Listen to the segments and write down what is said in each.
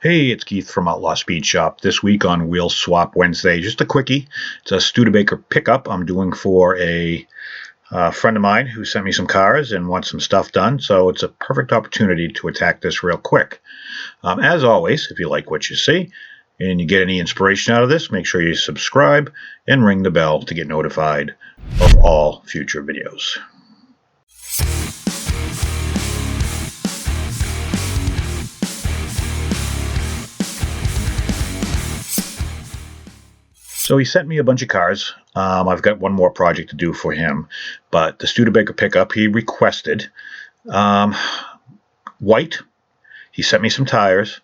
Hey, it's Keith from Outlaw Speed Shop. This week on Wheel Swap Wednesday, just a quickie. It's a Studebaker pickup I'm doing for a friend of mine who sent me some cars and wants some stuff done, so it's a perfect opportunity to attack this real quick. As always, if you like what you see and you get any inspiration out of this, make sure you subscribe and ring the bell to get notified of all future videos. So he sent me a bunch of cars. I've got one more project to do for him, but the Studebaker pickup he requested white. He sent me some tires,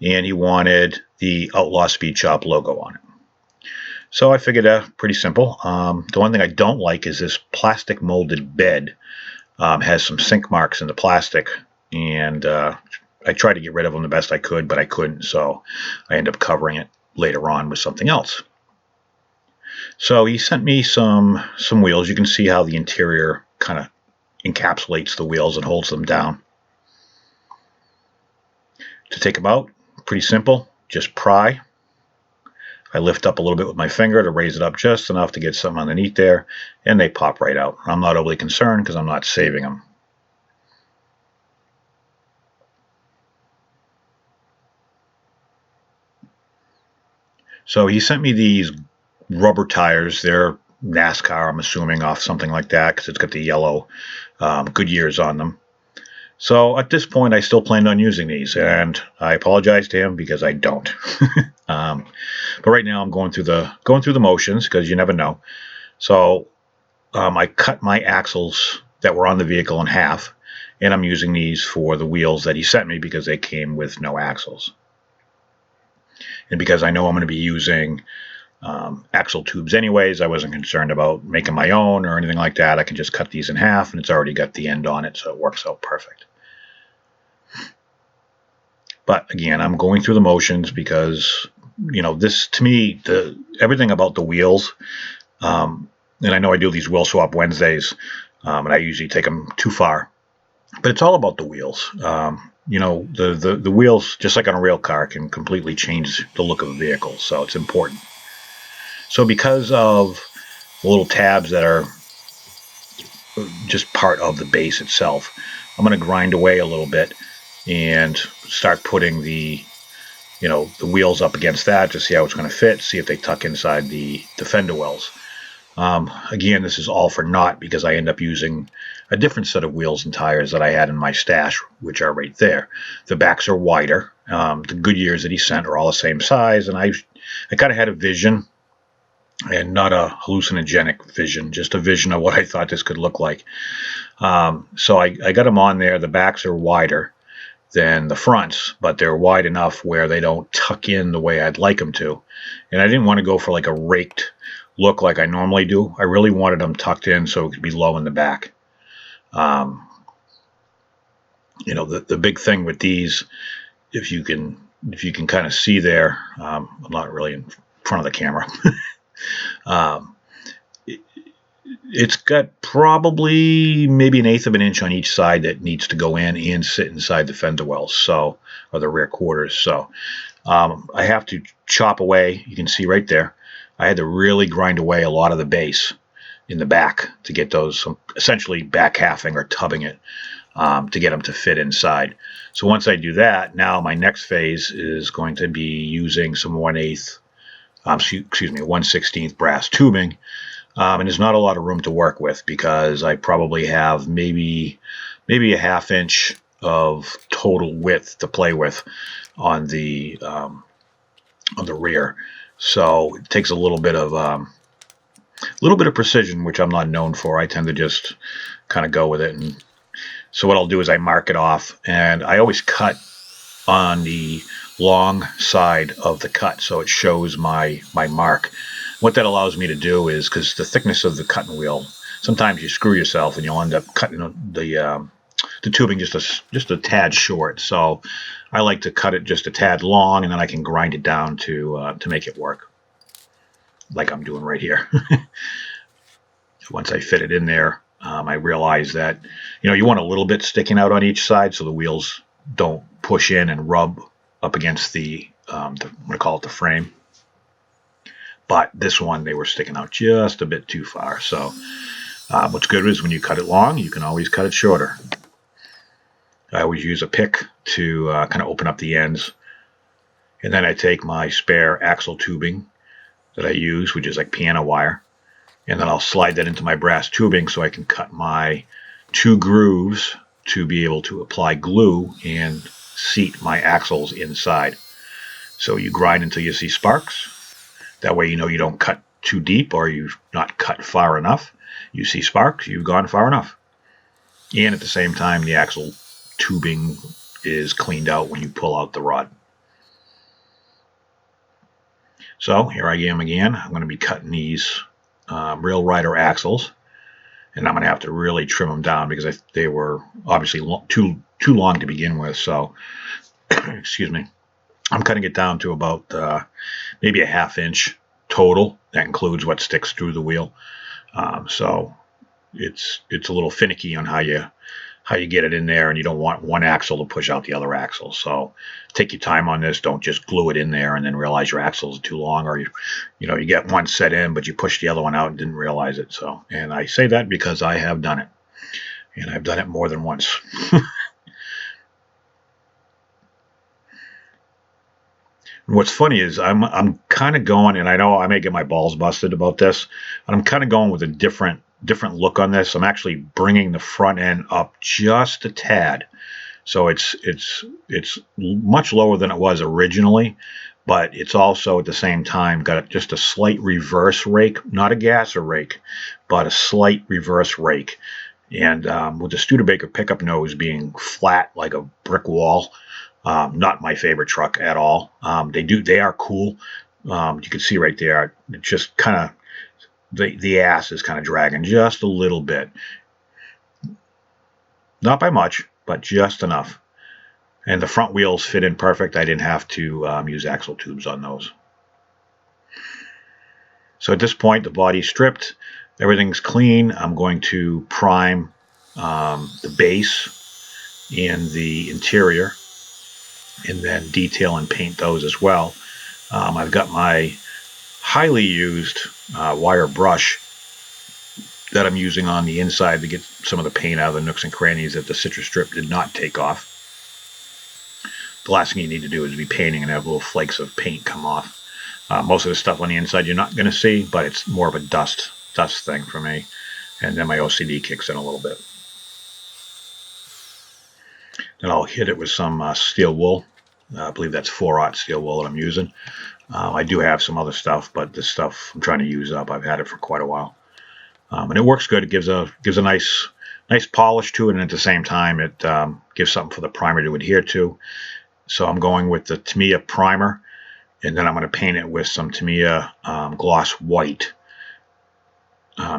and he wanted the Outlaw Speed Shop logo on it. So I figured pretty simple. The one thing I don't like is this plastic molded bed. Has some sink marks in the plastic, and I tried to get rid of them the best I could, but I couldn't, so I ended up covering it later on with something else. So he sent me some wheels. You can see how the interior kind of encapsulates the wheels and holds them down. To take them out, pretty simple. Just pry. I lift up a little bit with my finger to raise it up just enough to get something underneath there, and they pop right out. I'm not overly concerned because I'm not saving them. So he sent me these rubber tires. They're NASCAR, I'm assuming, off something like that, because it's got the yellow Goodyears on them. So at this point, I still planned on using these, and I apologize to him because I don't. But right now, I'm going through the motions because you never know. So I cut my axles that were on the vehicle in half, and I'm using these for the wheels that he sent me because they came with no axles. And because I know I'm going to be using axle tubes anyways, I wasn't concerned about making my own or anything like that. I can just cut these in half, and it's already got the end on it, so it works out perfect. But again, I'm going through the motions because, you know, this, to me, everything about the wheels, and I know I do these Wheel Swap Wednesdays, and I usually take them too far, but it's all about the wheels. You know, the wheels, just like on a rail car, can completely change the look of a vehicle, so it's important. So because of the little tabs that are just part of the base itself, I'm going to grind away a little bit and start putting the wheels up against that to see how it's going to fit, see if they tuck inside the fender wells. Again, this is all for naught because I end up using a different set of wheels and tires that I had in my stash, which are right there. The backs are wider. The Goodyears that he sent are all the same size, and I kind of had a vision, and not a hallucinogenic vision, just a vision of what I thought this could look like. So I got them on there. The backs are wider than the fronts, but they're wide enough where they don't tuck in the way I'd like them to. And I didn't want to go for like a raked look like I normally do. I really wanted them tucked in so it could be low in the back. You know, the big thing with these, if you can kind of see there, I'm not really in front of the camera. It's got probably maybe 1/8 of an inch on each side that needs to go in and sit inside the fender wells, so, or the rear quarters. So I have to chop away. You can see right there. I had to really grind away a lot of the base in the back to get those, essentially back halving or tubbing it, to get them to fit inside. So once I do that, now my next phase is going to be using some 1/16 brass tubing. And there's not a lot of room to work with because I probably have maybe a 1/2 inch of total width to play with on the rear. So it takes a little bit of precision, which I'm not known for. I tend to just kind of go with it. And so what I'll do is I mark it off, and I always cut on the long side of the cut so it shows my mark. What that allows me to do is, because the thickness of the cutting wheel, sometimes you screw yourself and you'll end up cutting the tubing just a tad short. So I like to cut it just a tad long, and then I can grind it down to make it work, like I'm doing right here. Once I fit it in there, I realize that you want a little bit sticking out on each side so the wheels don't push in and rub up against I'm going to call it the frame. But this one, they were sticking out just a bit too far. So what's good is when you cut it long, you can always cut it shorter. I always use a pick to kind of open up the ends. And then I take my spare axle tubing that I use, which is like piano wire, and then I'll slide that into my brass tubing so I can cut my 2 grooves to be able to apply glue and seat my axles inside. So you grind until you see sparks. That way you know you don't cut too deep or you've not cut far enough. You see sparks, you've gone far enough. And at the same time, the axle tubing is cleaned out when you pull out the rod. So here I am again. I'm going to be cutting these rail rider axles, and I'm going to have to really trim them down because they were obviously too long to begin with. So, excuse me, I'm cutting it down to about maybe a 1/2 inch total. That includes what sticks through the wheel. So it's a little finicky on how you get it in there, and you don't want one axle to push out the other axle. So take your time on this. Don't just glue it in there and then realize your axles are too long, or you get one set in but you push the other one out and didn't realize it. So, and I say that because I have done it, and I've done it more than once. And what's funny is I'm kind of going, and I know I may get my balls busted about this, but I'm kind of going with a different look on this. I'm actually bringing the front end up just a tad, so it's much lower than it was originally, but it's also at the same time got just a slight reverse rake, not a gasser rake, but a slight reverse rake. And with the Studebaker pickup nose being flat like a brick wall, not my favorite truck at all. They are cool. You can see right there, it just kind of, the ass is kind of dragging just a little bit. Not by much, but just enough. And the front wheels fit in perfect. I didn't have to use axle tubes on those. So at this point, the body's stripped. Everything's clean. I'm going to prime the base and the interior, and then detail and paint those as well. I've got my highly used wire brush that I'm using on the inside to get some of the paint out of the nooks and crannies that the citrus strip did not take off. The last thing you need to do is be painting and have little flakes of paint come off. Most of the stuff on the inside you're not going to see, but it's more of a dust thing for me. And then my OCD kicks in a little bit. Then I'll hit it with some steel wool. I believe that's 4/0 steel wool that I'm using. I do have some other stuff, but this stuff I'm trying to use up. I've had it for quite a while, and it works good. It gives a nice polish to it, and at the same time, it gives something for the primer to adhere to. So I'm going with the Tamiya primer, and then I'm going to paint it with some Tamiya gloss white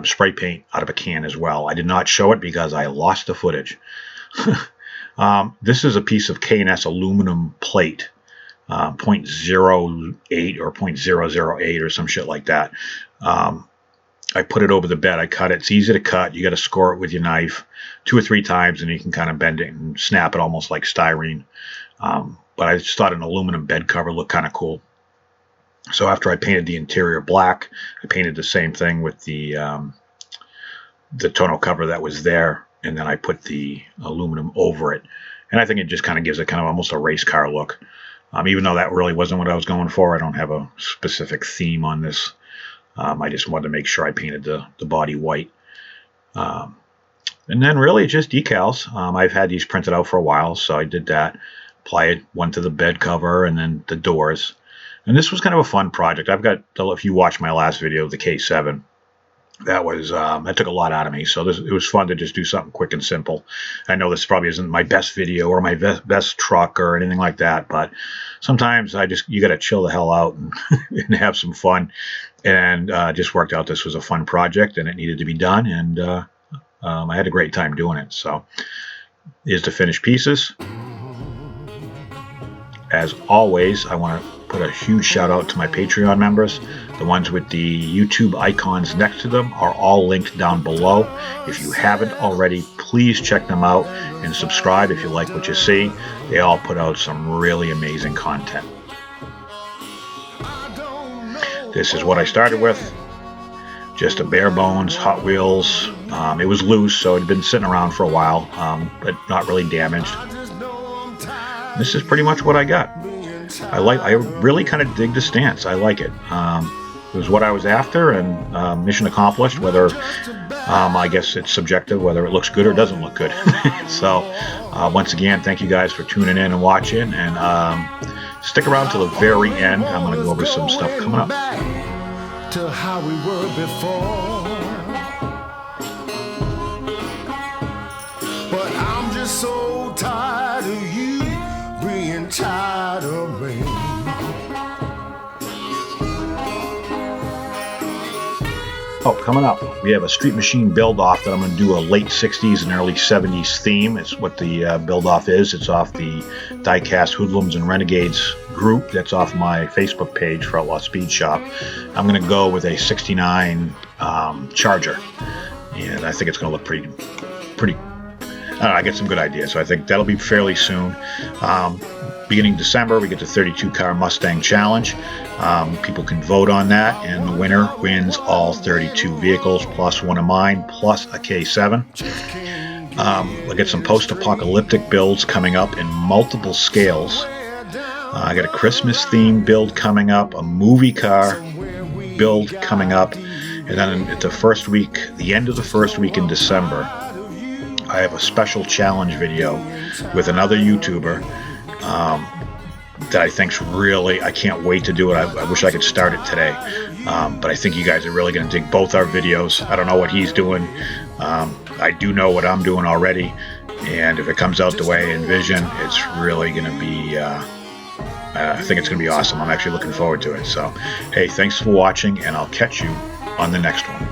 spray paint out of a can as well. I did not show it because I lost the footage. This is a piece of K&S aluminum plate, 0.08 or 0.008 or some shit like that. I put it over the bed. I cut it. It's easy to cut. You got to score it with your knife 2 or 3 times, and you can kind of bend it and snap it almost like styrene. But I just thought an aluminum bed cover looked kind of cool. So after I painted the interior black, I painted the same thing with the tonneau cover that was there, and then I put the aluminum over it. And I think it just kind of gives it kind of almost a race car look. Even though that really wasn't what I was going for. I don't have a specific theme on this. I just wanted to make sure I painted the body white. And then really just decals. I've had these printed out for a while, so I did that. Applied one to the bed cover and then the doors. And this was kind of a fun project. I've got, if you watch my last video, the K7, that took a lot out of me. So it was fun to just do something quick and simple. I know this probably isn't my best video or my best truck or anything like that, but sometimes you got to chill the hell out and, and have some fun. And just worked out this was a fun project and it needed to be done. And I had a great time doing it. So here's the finished pieces. as always, I want to put a huge shout out to my Patreon members. The ones with the YouTube icons next to them are all linked down below. If you haven't already, please check them out and subscribe if you like what you see. They all put out some really amazing content. This is what I started with. Just a bare bones Hot Wheels. It was loose, so it had been sitting around for a while, but not really damaged. This is pretty much what I got. I really kind of dig the stance. I like it. It was what I was after, and mission accomplished. Whether I guess it's subjective whether it looks good or doesn't look good. So once again, thank you guys for tuning in and watching, and stick around till the very end. I'm going to go over some stuff coming up. To how we were before, but I'm just so tired of you being tired of me. Oh, coming up, we have a Street Machine build-off that I'm going to do a late 60s and early 70s theme. It's what the build-off is. It's off the Diecast Hoodlums and Renegades group. That's off my Facebook page for Outlaw Speed Shop. I'm going to go with a 69 Charger, and I think it's going to look pretty. I don't know, I get some good ideas, so I think that'll be fairly soon. Beginning December, we get the 32 car Mustang Challenge. People can vote on that, and the winner wins all 32 vehicles plus one of mine plus a K7. We'll get some post-apocalyptic builds coming up in multiple scales. I got a Christmas theme build coming up, a movie car build coming up, and then at the end of the first week in December, I have a special challenge video with another YouTuber that I think's really, I can't wait to do it. I wish I could start it today, but I think you guys are really going to dig both our videos. I don't know what he's doing. I do know what I'm doing already, and if it comes out the way I envision, it's really going to be, I think it's going to be awesome. I'm actually looking forward to it. So, hey, thanks for watching, and I'll catch you on the next one.